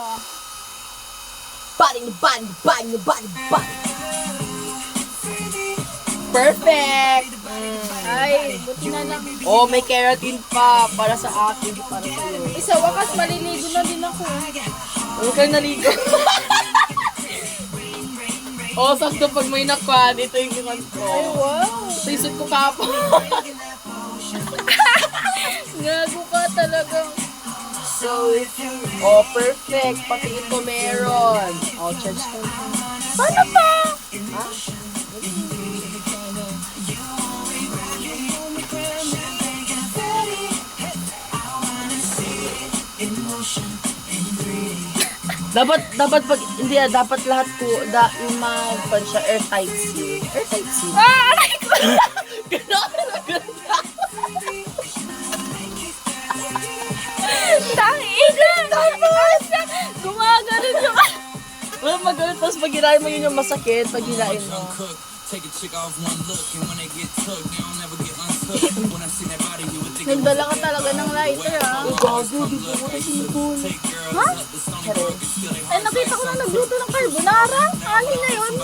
Bang. Perfect! Ay, buti na lang. Oh, may keratin pa para sa akin, para sa iyo. Sa wakas, maliligo na din ako. Huwag kang naligo. Oh, sakto pag may nakwan, ito yung iwan ko. Ay, wow! Ito yung suit ko kapon. Gago ka talagang. Oh, perfect. Pati ito meron. Oh, charge ko. Paano pa? Ha? Dapat pag hindi dapat lahat ko yung mga pan siya airtight seal. Airtight seal. Aray ko! Tangina! Gumagano yung... Wala magano tapos pag hirahin mo yun yung masakit pag hirahin mo. Take a chick off one look, and when they get took, they don't never get untook. When I see that body, you would think Nagdala ka talaga ng lighter, ah. Gago, di ko ko sinipon. Ha? Ay, nakita ko na nagluto ng carbonara. Ano na yun?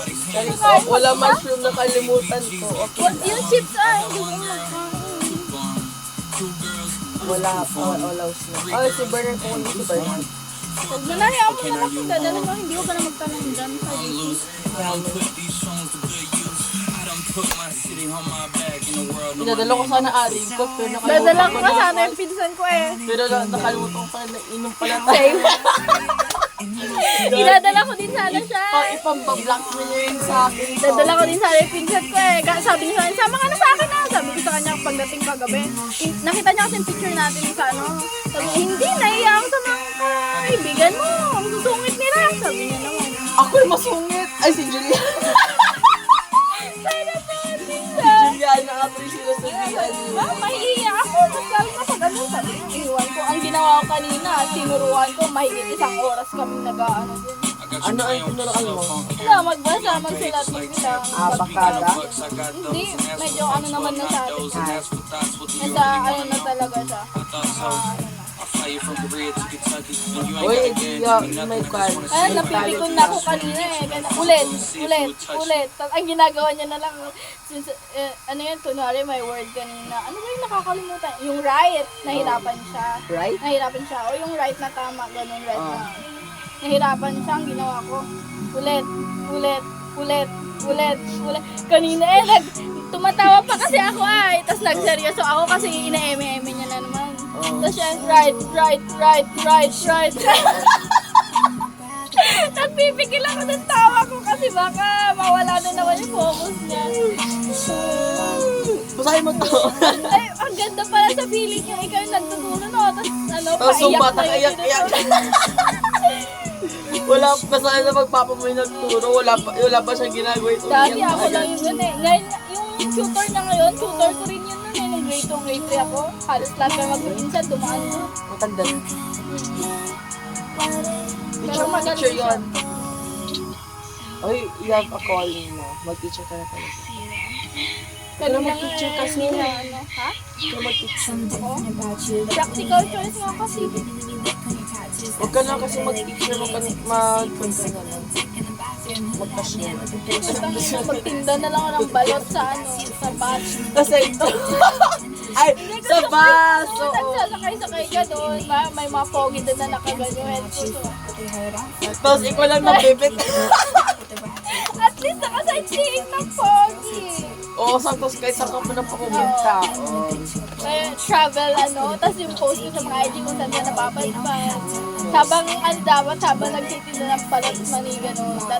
Oh, wala mushroom na kalimutan ko. Okay. Yung chips, hindi ko magkakain. Wala pa, wala na. Oh, si Bernard ko si Bernard. Huwag mo na, hayaan mo na lang. Dadala mo, hindi ko ka na magtanong dyan. Pinadala ko sana aring ko, pero Dadala nakalimutan ko ko ka na. sana yung pinsan ko eh. Pero nakalimutan ko pala na inom pala tayo. Same. Idadala ko din sana siya. Ipambablock mo niya yun sa akin. Dadala ko din sana yung pinsan ko eh. Sabi niya sa akin, sama ka na sa akin na. Sabi ko sa kanya pagdating kagabi. Nakita niya kasi yung picture natin sa ano. Sabi niya, hindi, naiya ako sa mga kaibigan mo. Ang susungit nila. Sabi niya naman. Ako yung masungit. Ay, si Julian. Sana po, pinsan. Julian, na-appreciate sila sa Julian. Mahihiya ako. Mas lalo na pag ano. Sabi niya, iwan ko. Ang ginawa ko kanina, tinuruan ko, mahigit 1 oras kami nag-ano din. Ano ang tinuruan mo? Wala, magbasa, magsulat, magbilang. Bakada? Hindi, medyo ano naman na sa atin. Nasa ano na talaga siya. Uy, hindi may kwan. Ay, napipikon na ako kanina eh. Ulit. Ang ginagawa niya na lang, since, ano yun, kunwari may word kanina. Ano ba yung nakakalimutan? Yung right, nahirapan siya. Right? Nahirapan siya. O yung right na tama, ganun, right na. Nahirapan siya, ang ginawa ko. Ulit. Kanina tumatawa pa kasi ako ay. Tapos nagseryoso ako kasi ina-eme-eme niya na naman. Tapos siya, right. Nagpipigil ako ng tawa ko kasi baka mawala na naman yung focus niya. Basahin mo to. Ay, ang ganda pala sa feeling yung ikaw yung nagtuturo, no? Tapos ano, Tapos yung paiyak bata na iyak. Wala pa sana na magpapa mo yung nagturo. Wala pa siya ginagawa ito. Dati ako lang yun dun eh. Ngayon, yung tutor niya ngayon, tutor ko rin yun nun eh. Nung grade 2, grade 3 ako. Halos lahat kayo magpipinsan, dumaan ko. Matanda. Pero magaling Teacher siya. yun. Oy, you have a calling mo. Mag-teacher ka na talaga. Pero mag-teacher kasi. Ano, ha? Ikaw mag-teacher. Oo. Practical choice nga kasi. Huwag ka lang kasi mag-teacher. Mag-punta na lang. Mag-cashier. Basta magtinda na lang ako ng balot sa ano, sa bus. Kasi ito. Ay, sa bus! Oo. Nagsasakay-sakay ka doon, may mga pogi doon na nakaganyan. Tapos ikaw lang nabibit. At least nakasightseeing ng pogi. Oo, saktos kahit saan ka pa na pumunta. Oo. May travel tapos yung post ko sa mga IG kung saan ka napapadpad. Habang nagtitinda ng balot maniga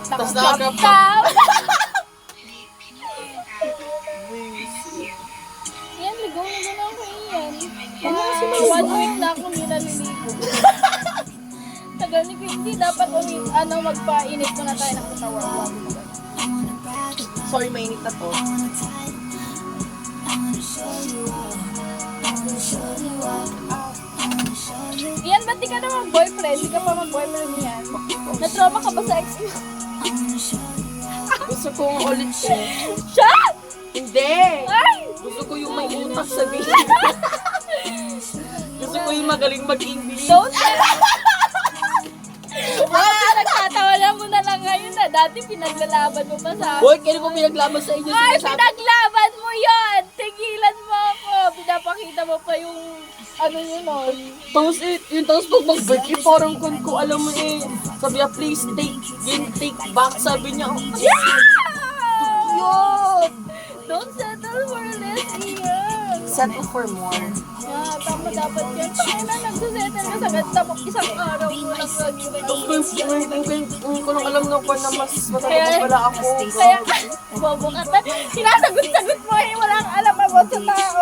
Tapos naka-drop naka-drop down. Yan, ligaw na ako iyan. Mga 1 week na ako nilaligo. Tagal ni hindi dapat magpainit ko na tayo ng katawan. Sorry, mainit na to. Iyan, ba't di ka na mag-boyfriend? Di ka pa mag-boyfriend niyan. Na-trauma ka ba sa ex mo? Gusto kong ulit siya. Siya! Hindi! Ay! Gusto ko yung may utak sabihin. Gusto ko yung magaling mag-English. Don't Dati pinaglalaban mo pa sa akin. Hoy, kailan ko pinaglaban sa inyo? Ay, Sinasabi- pinaglaban mo yon. Tigilan mo ako. Pinapakita mo pa yung ano yun nun. Tapos pag mag-birthday, parang ko alam mo sabi niya, please take back. Sabi niya, Yeah! Yun! Don't settle for less, Ian. settle for more. Yeah, tama dapat yan. Pakaya na nagsasettle ka sa ganda mo. Isang araw mo lang Hindi ko lang alam na na mas masarap pala ako. Kaya, bobo ka ta. Sinasagot-sagot mo eh. Wala kang alam about sa tao.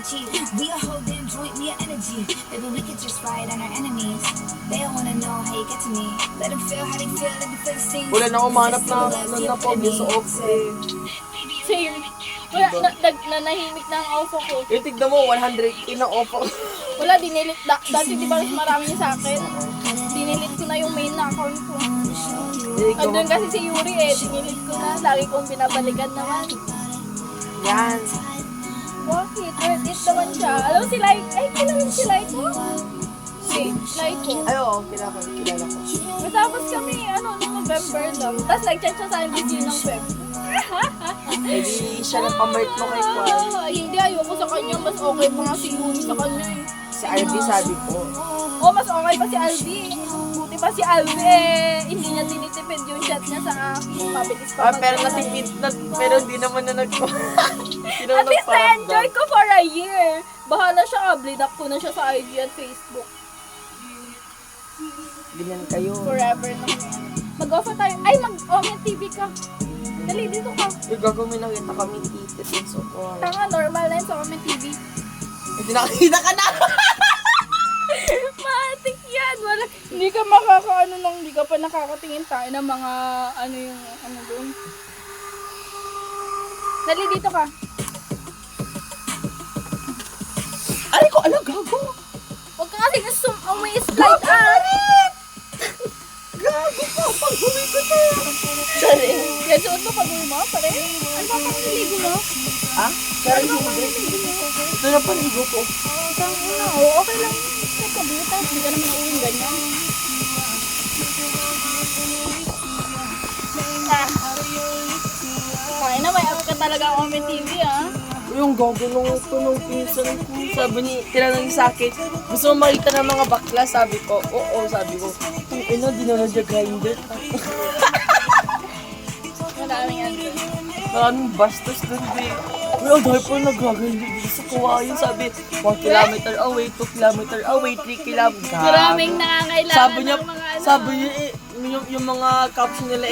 We a whole damn joint, we a energy. Maybe we could just ride on our enemies. They don't wanna know how you get to me. Let them feel how they feel, let them feel the same. Wala na umanap na phobia sa off Same. Wala, nanahimik na ang auto ko. Tignan mo, 100k na off ako. Wala, dinilit. Dati di ba mas marami niya sa akin? Dinilit ko na yung main na account ko. Andun kasi si Yuri dinilit ko na. Lagi kong binabalikan naman. Yan. Bakit? Worth it naman siya. Alam mo si Light? Ay, kilala mo si Light mo? Si Light ko. Ay, oo, kilala ko. Matapos kami, nung November lang. Tapos nag-chat siya sa akin busy ng Feb. Eh, di siya na pamart mo kay Kwan. Hindi, ayoko sa kanya. Mas okay pa nga si Yuri sa kanya eh. Si RB sabi ko. Mas okay pa si Albi. Buti pa si Albi hindi niya tinitipid yung chat niya sa akin. Mabilis pa. Pero natipid na, pero hindi naman na At least na-enjoy ko for a year. Bahala siya, bleed up ko na siya sa IG at Facebook. Ganyan kayo. Forever na. Mag-offer tayo. Ay, mag-comment TV ka. Dali, dito ka. Yung gagawin na kita kami tititin. So, Tanga, normal na yun sa comment TV. hindi nakakita ka na. Matik yan. Wala. Hindi ka makakaano nang hindi ka pa nakakatingin tayo ng mga doon. Dali, dito ka. Ay ko, ala, gago. Huwag ka kasi slide Gago pa, pag humikot na. Sorry. Yan, suot mo pag-uwi mo, pare. Ano ba pang niligo mo? Ha? Sorry, hindi. Ito na panigo ko. Okay lang. Sa kabuta, hindi ka naman nauwing ganyan. Kaya na, may up ka talaga ako may TV, ah. Yung gago nung pinsan ko. Sabi ni, tinanong niya sa akin, gusto mo makita ng mga bakla? Sabi ko, oo, sabi ko. Ang ina, di na nag-grinder. Maraming yan. Maraming bastos dun, be. Uy, ang dahil po nag-grinder dito sa kawayan. Sabi, 1 kilometer away, 2 kilometer away, 3 kilometer. Maraming nangangailangan Sabi niya, ng mga sabi niya, yung mga caption nila